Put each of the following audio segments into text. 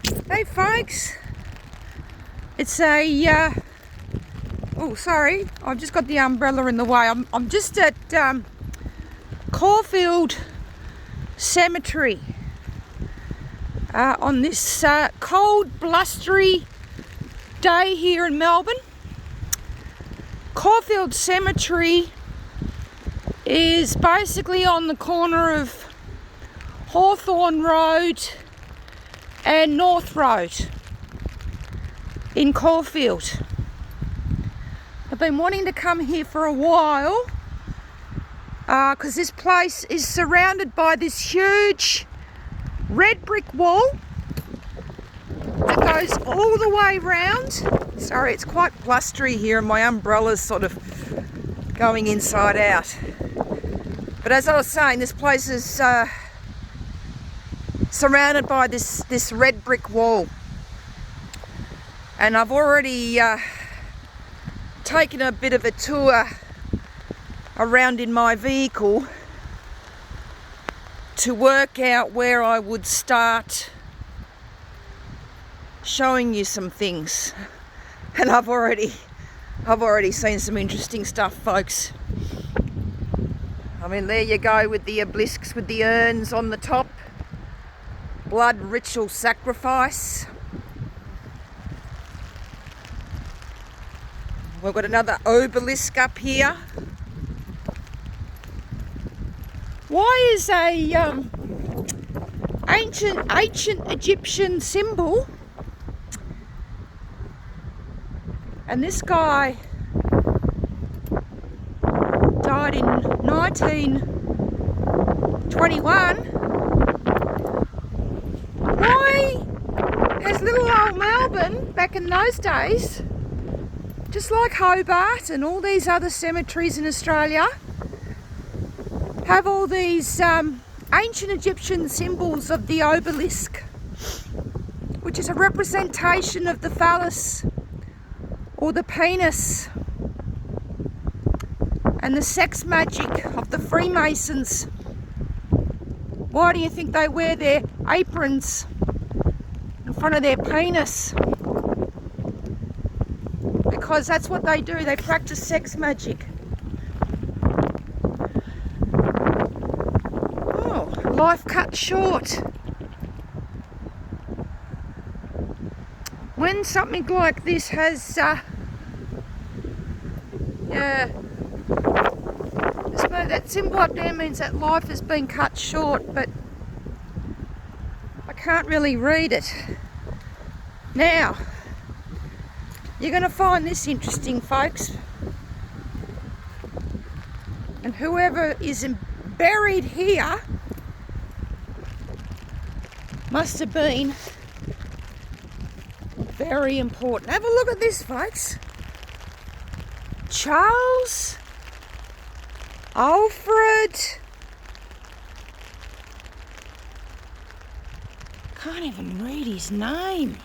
Hey folks, it's a, oh sorry, I've just got the umbrella in the way. I'm just at Caulfied Cemetery on this cold, blustery day here in Melbourne. Caulfied Cemetery is basically on the corner of Hawthorne Road and North Road in Caulfield. I've been wanting to come here for a while because this place is surrounded by this huge red brick wall that goes all the way round. Sorry, it's quite blustery here and my umbrella's sort of going inside out. But as I was saying, this place is surrounded by this red brick wall, and I've already taken a bit of a tour around in my vehicle to work out where I would start showing you some things, and I've already seen some interesting stuff, folks. I mean, there you go with the obelisks with the urns on the top. Blood ritual sacrifice. We've got another obelisk up here. Why is a ancient Egyptian symbol, and this guy died in 1921. Why has little old Melbourne, back in those days, just like Hobart and all these other cemeteries in Australia, have all these ancient Egyptian symbols of the obelisk, which is a representation of the phallus or the penis and the sex magic of the Freemasons. Why do you think they wear their aprons in front of their penis? Because that's what they do, they practice sex magic. Oh, life cut short. When something like this has, that symbol up there means that life has been cut short, but I can't really read it. Now, you're going to find this interesting, folks. And whoever is buried here must have been very important. Have a look at this, folks. Charles Alfred, can't even read his name.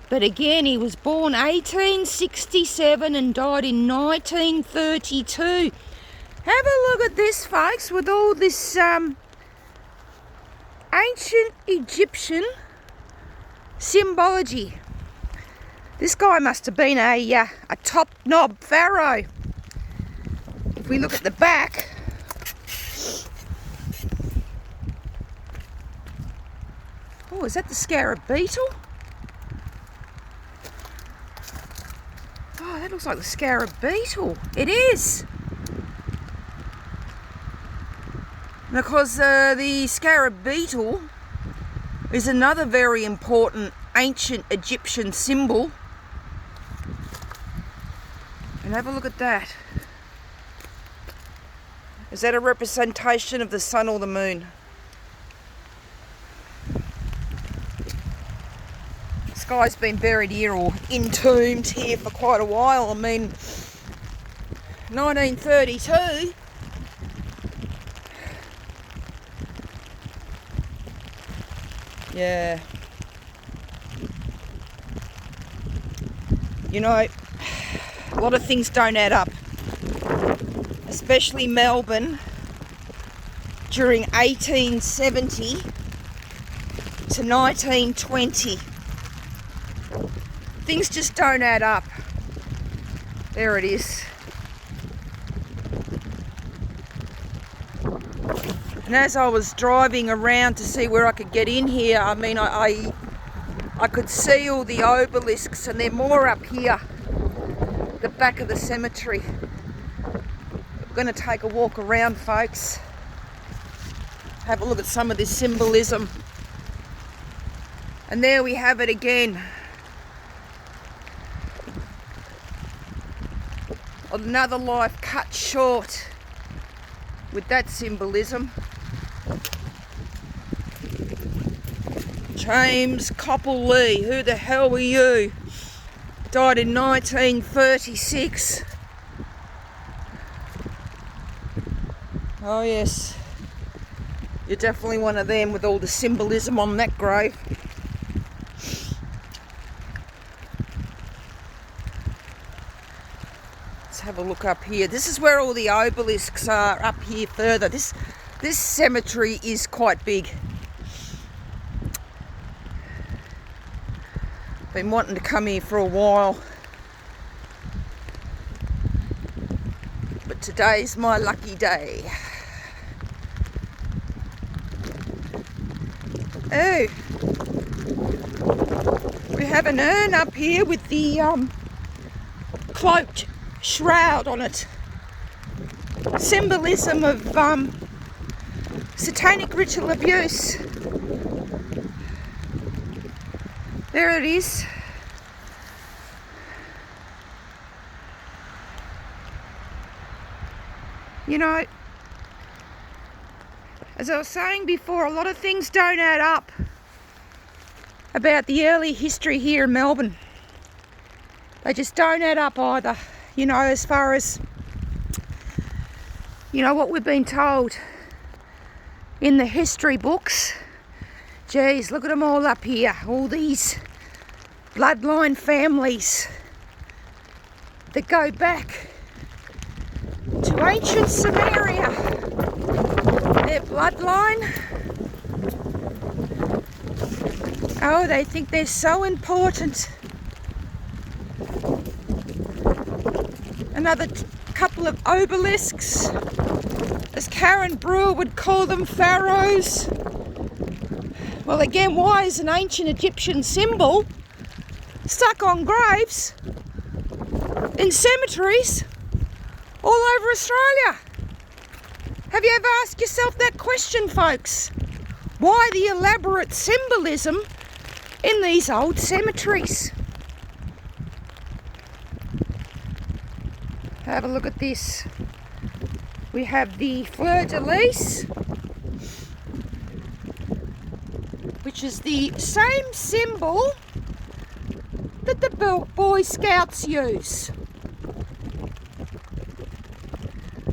But again, he was born 1867 and died in 1932. Have a look at this, folks, with all this ancient Egyptian symbology. This guy must have been a top knob pharaoh. If we look at the back, oh, is that the scarab beetle? Oh, that looks like the scarab beetle. It is. Because the scarab beetle is another very important ancient Egyptian symbol. And have a look at that. Is that a representation of the sun or the moon? This guy's been buried here or entombed here for quite a while. I mean, 1932. Yeah. You know, a lot of things don't add up. Especially Melbourne during 1870 to 1920. Things just don't add up. There it is. And as I was driving around to see where I could get in here, I mean, I could see all the obelisks, and they're more up here, the back of the cemetery. We're going to take a walk around, folks. Have a look at some of this symbolism. And there we have it again. Another life cut short with that symbolism. James Copley, who the hell were you? Died in 1936. Oh yes, you're definitely one of them with all the symbolism on that grave. Let's have a look up here. This is where all the obelisks are, up here further. This cemetery is quite big. Been wanting to come here for a while, but today's my lucky day. Oh, we have an urn up here with the cloaked shroud on it. Symbolism of satanic ritual abuse. There it is. You know, as I was saying before, a lot of things don't add up about the early history here in Melbourne. They just don't add up either. You know, as far as, you know, what we've been told in the history books. Geez, look at them all up here. All these bloodline families that go back to ancient Samaria. Their bloodline. Oh, they think they're so important. Another couple of obelisks, as Karen Brewer would call them, pharaohs. Well, again, why is an ancient Egyptian symbol stuck on graves in cemeteries all over Australia? Have you ever asked yourself that question, folks? Why the elaborate symbolism in these old cemeteries? Have a look at this. We have the fleur-de-lis, which is the same symbol that the Boy Scouts use.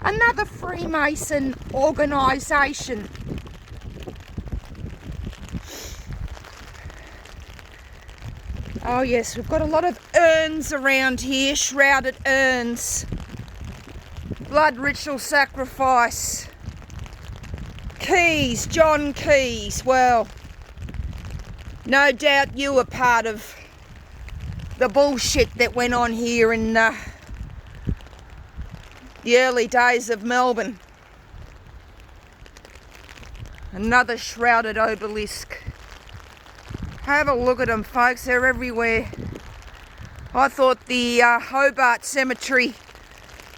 Another Freemason organisation. Oh yes, we've got a lot of urns around here, shrouded urns. Blood ritual sacrifice. Keys, John Keys. Well, no doubt you were part of the bullshit that went on here in the early days of Melbourne. Another shrouded obelisk. Have a look at them, folks. They're everywhere. I thought the Hobart Cemetery,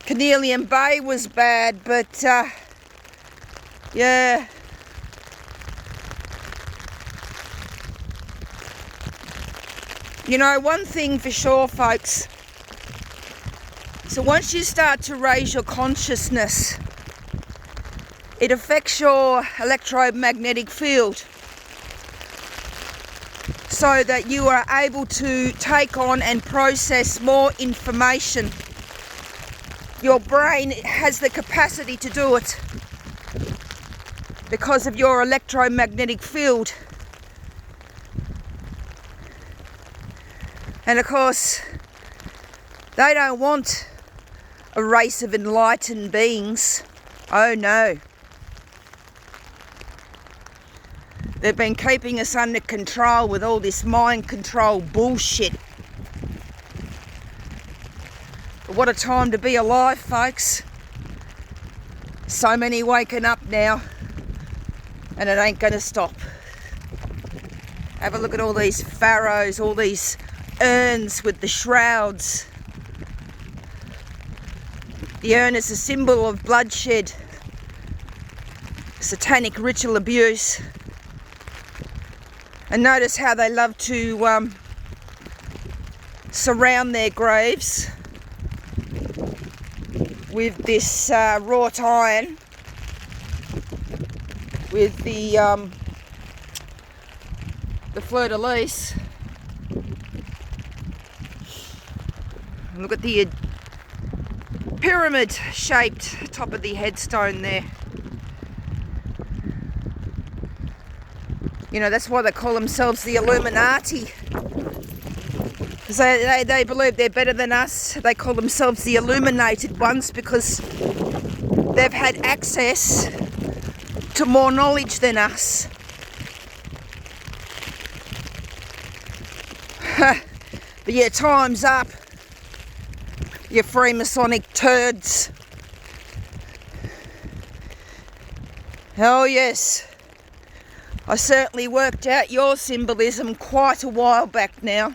Carnelian Bay, was bad, but yeah. You know, one thing for sure, folks. So once you start to raise your consciousness, it affects your electromagnetic field, so that you are able to take on and process more information. Your brain has the capacity to do it because of your electromagnetic field. And of course, they don't want a race of enlightened beings. Oh no. They've been keeping us under control with all this mind control bullshit. But what a time to be alive, folks. So many waking up now, and it ain't going to stop. Have a look at all these pharaohs, all these urns with the shrouds. The urn is a symbol of bloodshed, satanic ritual abuse. And notice how they love to surround their graves with this wrought iron, with the fleur-de-lis. Look at the pyramid-shaped top of the headstone there. You know, that's why they call themselves the Illuminati. Because they believe they're better than us. They call themselves the Illuminated Ones because they've had access to more knowledge than us. But yeah, time's up, you Freemasonic turds. Oh yes, I certainly worked out your symbolism quite a while back now,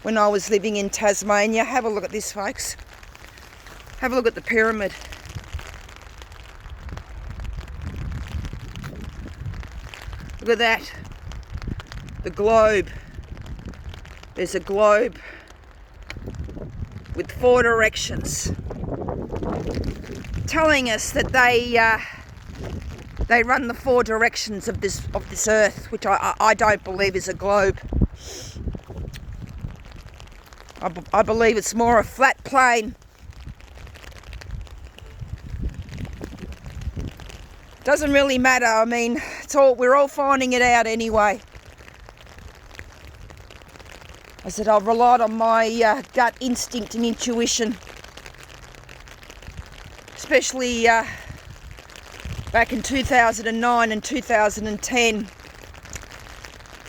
when I was living in Tasmania. Have a look at this, folks. Have a look at the pyramid. Look at that. The globe. There's a globe with 4 directions, telling us that they run the 4 directions of this earth, which I don't believe is a globe. I believe it's more a flat plane. Doesn't really matter. I mean, we're all finding it out anyway. I said I've relied on my gut instinct and intuition, especially back in 2009 and 2010,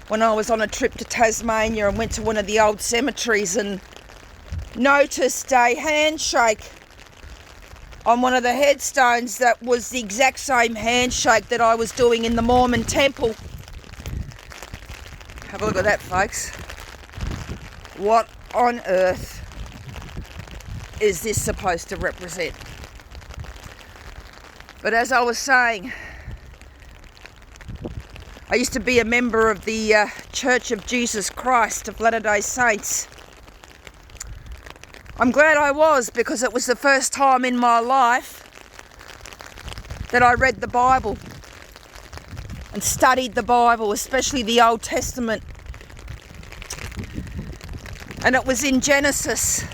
when I was on a trip to Tasmania and went to one of the old cemeteries and noticed a handshake on one of the headstones that was the exact same handshake that I was doing in the Mormon temple. Have a look at that, folks. What on earth is this supposed to represent? But as I was saying, I used to be a member of the Church of Jesus Christ of Latter-day Saints. I'm glad I was, because it was the first time in my life that I read the Bible and studied the Bible, especially the Old Testament. And it was in Genesis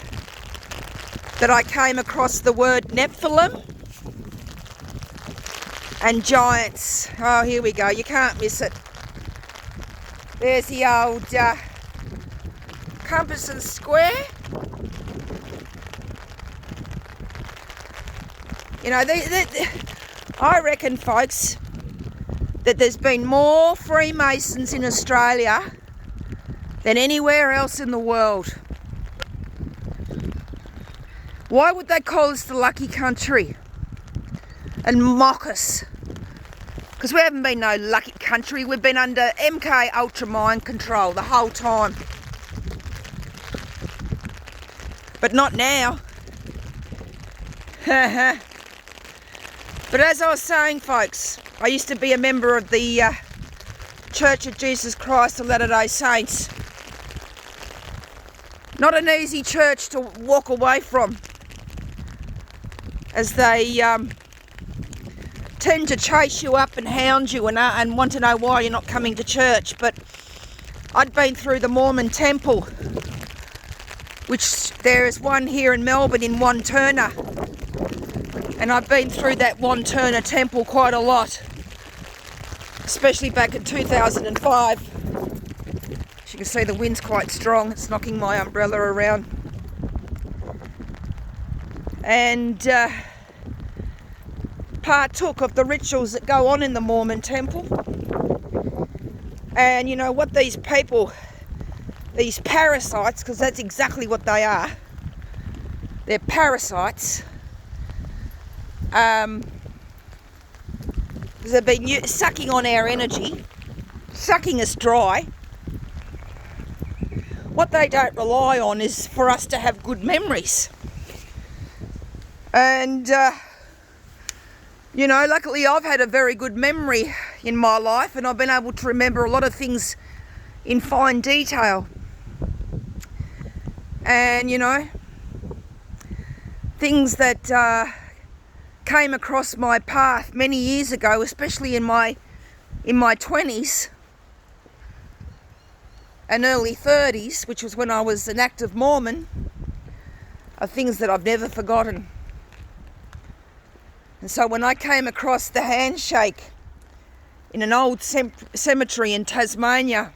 that I came across the word Nephilim and giants. Oh, here we go. You can't miss it. There's the old compass and square. You know, I reckon, folks, that there's been more Freemasons in Australia than anywhere else in the world. Why would they call us the lucky country and mock us? Because we haven't been no lucky country. We've been under MK Ultra mind control the whole time. But not now. But as I was saying, folks, I used to be a member of the Church of Jesus Christ of Latter-day Saints. Not an easy church to walk away from, as they tend to chase you up and hound you and want to know why you're not coming to church. But I'd been through the Mormon temple, which there is one here in Melbourne in Wanturna, and I've been through that Wanturna temple quite a lot, especially back in 2005. As you can see, the wind's quite strong. It's knocking my umbrella around. And partook of the rituals that go on in the Mormon temple. And you know what these people, these parasites, because that's exactly what they are, they're parasites, they've been sucking on our energy, sucking us dry. What they don't rely on is for us to have good memories. And, you know, luckily I've had a very good memory in my life, and I've been able to remember a lot of things in fine detail. And, you know, things that came across my path many years ago, especially in my 20s and early 30s, which was when I was an active Mormon, are things that I've never forgotten. And so when I came across the handshake in an old cemetery in Tasmania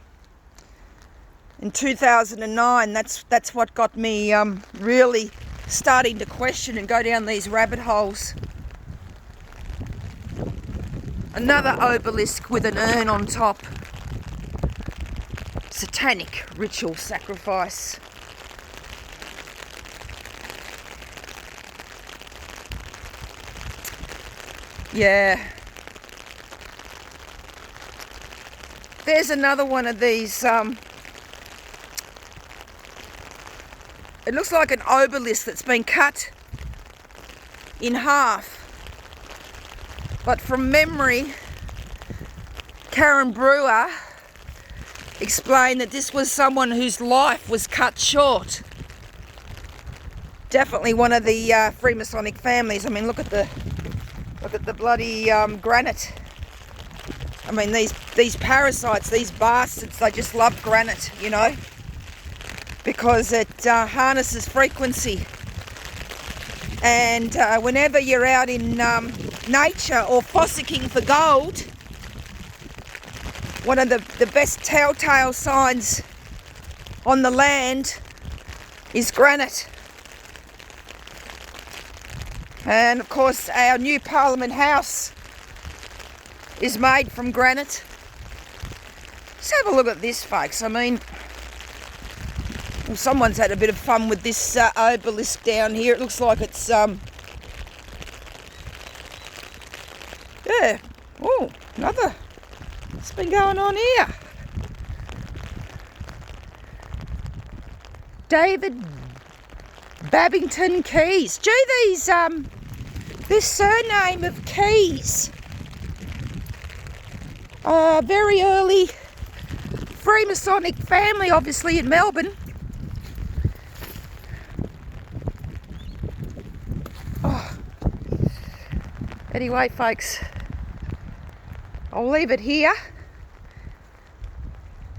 in 2009, that's what got me really starting to question and go down these rabbit holes. Another obelisk with an urn on top. Satanic ritual sacrifice. Yeah. There's another one of these, it looks like an obelisk that's been cut in half. But from memory, Karen Brewer explained that this was someone whose life was cut short. Definitely one of the Freemasonic families. I mean, look at the bloody granite. I mean, these parasites, these bastards, they just love granite, you know, because it harnesses frequency. And whenever you're out in nature or fossicking for gold, one of the best telltale signs on the land is granite. And of course our new Parliament House is made from granite. Just have a look at this, folks. I mean, well, someone's had a bit of fun with this obelisk down here. It looks like it's yeah. Oh, another. What's been going on here? David Babington Keys. Gee, this surname of Keys. Very early Freemasonic family, obviously, in Melbourne. Oh. Anyway, folks, I'll leave it here.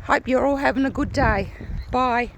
Hope you're all having a good day. Bye.